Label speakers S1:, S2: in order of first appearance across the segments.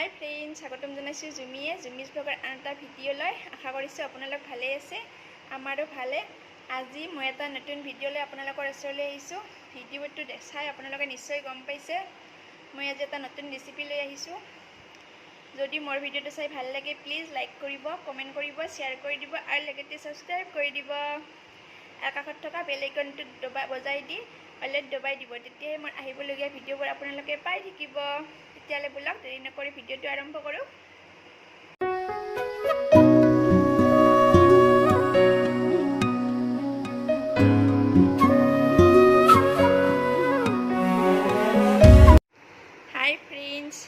S1: Hi friends स्वागतम जानाइছোঁ जुमिज bagger आन এটা ভিডিঅ'লৈ আশা কৰিছোঁ আপোনালোক ভালে আছে আমাৰো ভালে আজি মই এটা নতুন ভিডিঅ'লৈ আপোনালোকৰ ওচৰলৈ আহিছোঁ ভিডিঅ'টো চাই আপোনালোকে নিশ্চয় গম পাইছে মই আজি এটা নতুন ৰেচিপি লৈ আহিছোঁ যদি মোৰ ভিডিঅ'টো চাই ভাল লাগে প্লিজ লাইক কৰিব কমেন্ট কৰিব শেয়াৰ কৰি দিব আৰু লগতে সাবস্ক্ৰাইব কৰি দিব আৰু কাষত থকা বেল আইকনটো বজাই দি অলৰেডি দবাই দিব তেতিয়াহে মোৰ আহিবলগীয়া ভিডিঅ'বোৰ আপোনালোকে পাই থাকিব তেতিয়ালে বলক দেৰি নকৰি ভিডিঅ'টো আৰম্ভ কৰো হাই ফ্ৰেন্ডস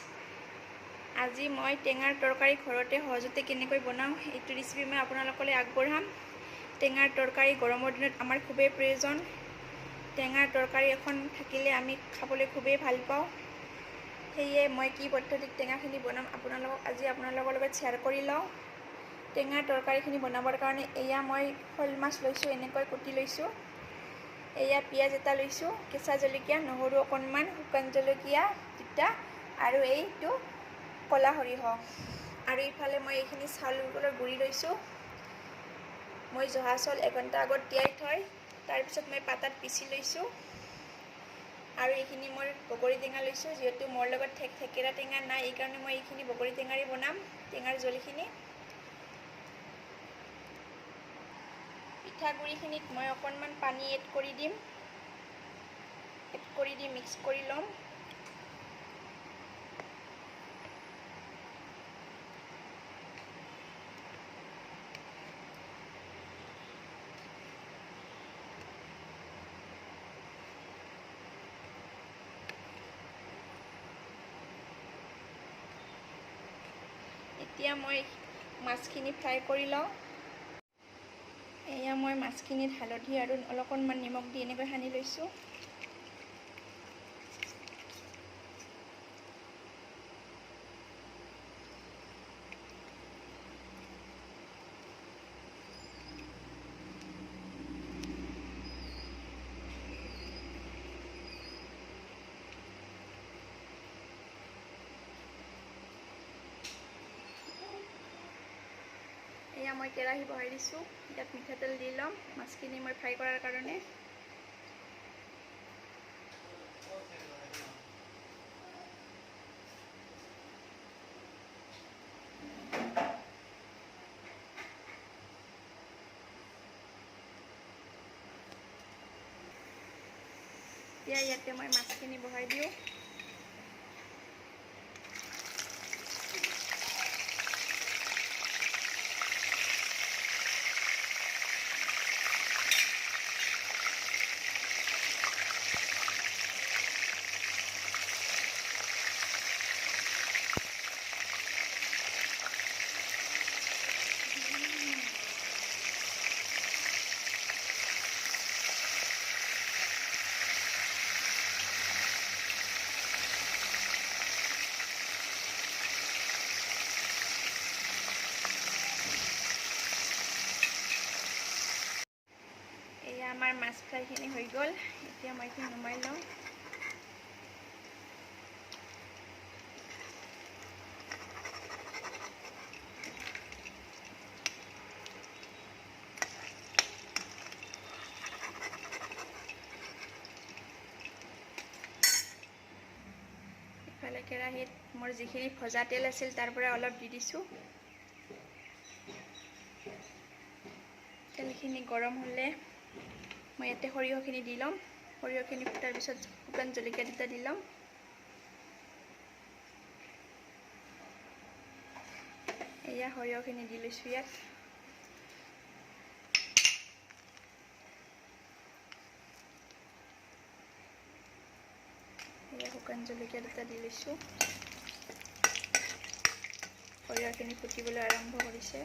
S1: আজি মই টেঙাৰ তৰকাৰী ঘৰতে সহজতে কেনেকৈ বনাও এইটো ৰেচিপি মই আপোনালোকলৈ আগবঢ়াম টেঙাৰ তৰকাৰী গৰমৰ দিনত আমাৰ খুবেই প্ৰয়োজন টেঙাৰ তৰকাৰী এখন থাকিলে আমি খাবলৈ খুবেই ভাল পাওঁ সেয়ে মই কি পদ্ধতিত টেঙাখিনি বনাম আজি আপোনালোকৰ লগত শ্বেয়াৰ কৰি লওঁ টেঙাৰ তৰকাৰীখিনি বনাবৰ কাৰণে এয়া মই শ'ল মাছ লৈছোঁ এনেকৈ কুটি লৈছোঁ এয়া পিয়াজ এটা লৈছোঁ কেঁচা জলকীয়া নহৰু অকণমান শুকান জলকীয়া তিতা আৰু এইটো কলা সৰিয়হ আৰু ইফালে মই এইখিনি চাউলৰ গুড়ি লৈছোঁ মই জহা চাউল 1 ঘণ্টা আগত তিয়াই থৈ তাৰ পিছত মই পাতাত পিচি লৈছোঁ আৰু এইখিনি মই বগৰী টেঙা লৈছোঁ যেহেতু মোৰ লগত থেকেৰা টেঙা নাই এই কাৰণে মই এইখিনি বগৰী টেঙাৰে বনাম টেঙাৰ জলখিনি পিঠাগুড়িখিনিত মই অকণমান পানী এড কৰি দিম মিক্স কৰি ল'ম এতিয়া মই মাছখিনি ফ্ৰাই কৰি লওঁ এয়া মই মাছখিনিত হালধি আৰু অলপমান নিমখ দি এনেকৈ সানি লৈছোঁ এয়া মই কেৰাহী বহাই দিছোঁ ইয়াত মিঠাতেল দি ল'ম মাছখিনি মই ফ্ৰাই কৰাৰ কাৰণে এতিয়া ইয়াতে মই মাছখিনি বহাই দিওঁ আমাৰ মাছ ফ্ৰাইখিনি হৈ গ'ল এতিয়া মই এইখিনি নমাই লওঁ ইফালে কেৰাহীত মোৰ যিখিনি ভজা তেল আছিল তাৰ পৰা অলপ দি দিছোঁ তেলখিনি গৰম হ'লে মই ইয়াতে সৰিয়হখিনি দি ল'ম সৰিয়হখিনি ফুটাৰ পিছত শুকান জলকীয়া দুটা দি ল'ম এয়া সৰিয়হখিনি দি লৈছোঁ ইয়াত এয়া শুকান জলকীয়া দুটা দি লৈছোঁ সৰিয়হখিনি ফুটিবলৈ আৰম্ভ কৰিছে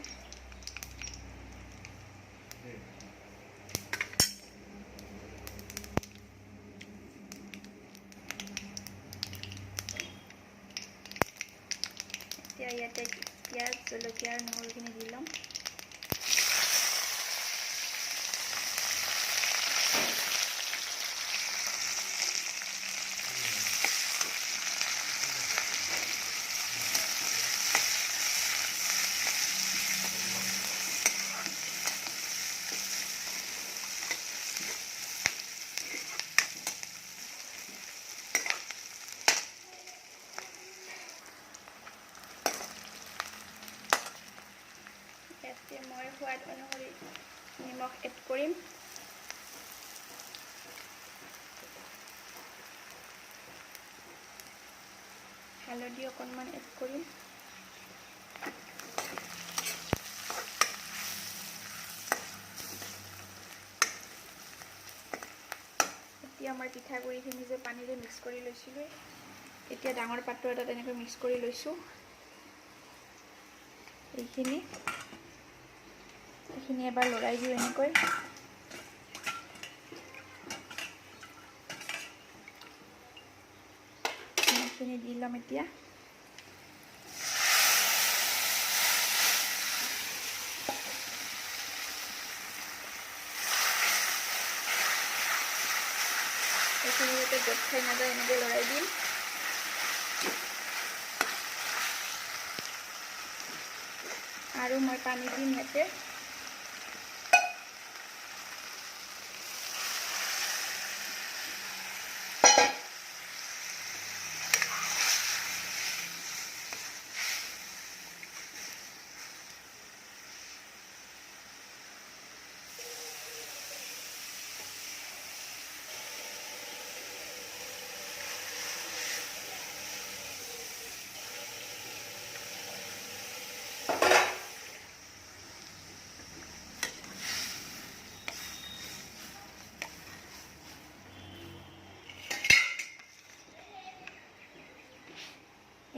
S1: এতিয়া ইয়াতে পিঁয়াজ জলকীয়া আৰু নহৰুখিনি দি ল'ম ইয়াতে মই সোৱাদ অনুসৰি নিমখ এড কৰিম। হালধি অকণমান এড কৰিম। এতিয়া মই পিঠাগুড়িখিনি যে পানীৰে মিক্স কৰি লৈছিলোঁ, এতিয়া ডাঙৰ পাত্ৰ এটাত এনেকৈ মিক্স কৰি লৈছোঁ। এইখিনি এবাৰ লৰাই দিওঁ এনেকৈ। এইখিনি দি ল'ম এতিয়া। এইখিনি যাতে গোট খাই নাযায় এনেকৈ লৰাই দিম। আৰু মই পানী দিম ইয়াতে।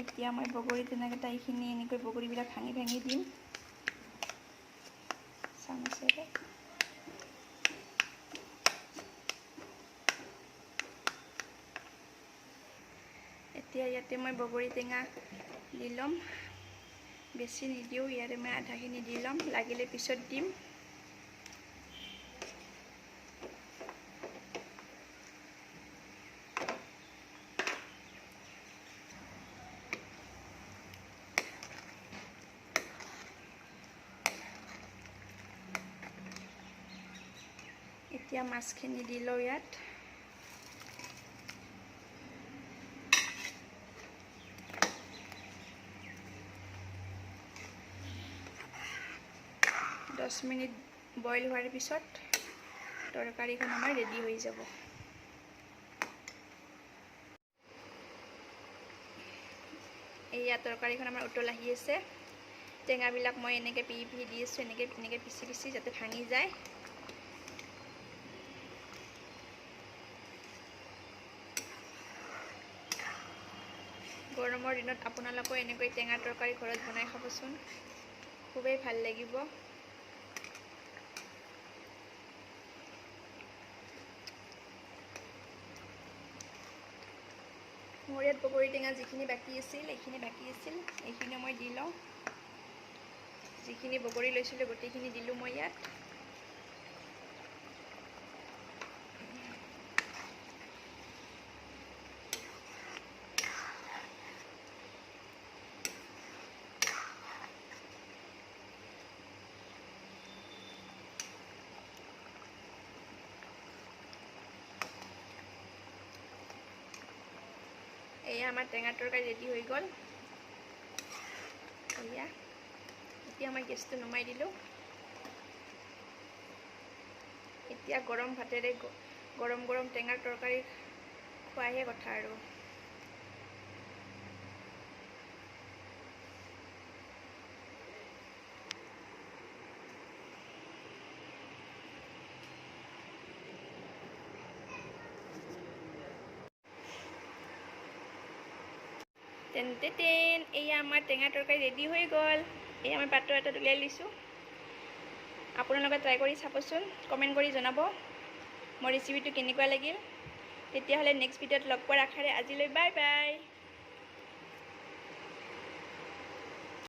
S1: এতিয়া মই বগৰী তেনেকৈ এইখিনি এনেকৈ বগৰীবিলাক ভাঙি ভাঙি দিম চামুচেৰে। এতিয়া ইয়াতে মই বগৰী টেঙা দি ল'ম। বেছি নিদিওঁ, ইয়াতে মই আধাখিনি দি ল'ম, লাগিলে পিছত দিম। এতিয়া মাছখিনি দি লওঁ ইয়াত। দহ মিনিট বইল হোৱাৰ পিছত তৰকাৰীখন আমাৰ ৰেডি হৈ যাব। এয়া তৰকাৰীখন আমাৰ উতল আহি আছে। টেঙাবিলাক মই এনেকৈ পিহি দি আছোঁ, এনেকৈ পিচি যাতে ভাঙি যায়। গৰমৰ দিনত আপোনালোকেও এনেকৈ টেঙাৰ তৰকাৰী ঘৰত বনাই খাবচোন, খুবেই ভাল লাগিব। মোৰ ইয়াত বগৰী টেঙা যিখিনি বাকী আছিল, এইখিনি মই দি লওঁ। যিখিনি বগৰী লৈছিলোঁ গোটেইখিনি দিলোঁ মই ইয়াত। এয়া আমাৰ টেঙা তৰকাৰী ৰেডি হৈ গ'ল। এতিয়া মই গেছটো নমাই দিলোঁ। এতিয়া গৰম ভাতেৰে গৰম টেঙাৰ তৰকাৰী খোৱাহে কথা আৰু। এয়া আমাৰ টেঙা তৰকাৰী ৰেডি হৈ গ'ল। এয়া মই পাত্ৰ এটাত উলিয়াই লৈছোঁ। আপোনালোকে ট্ৰাই কৰি চাবচোন, কমেণ্ট কৰি জনাব মোৰ ৰেচিপিটো কেনেকুৱা লাগিল। তেতিয়াহ'লে নেক্সট ভিডিঅ'ত লগ পোৱাৰ আশাৰে আজিলৈ বাই বাই।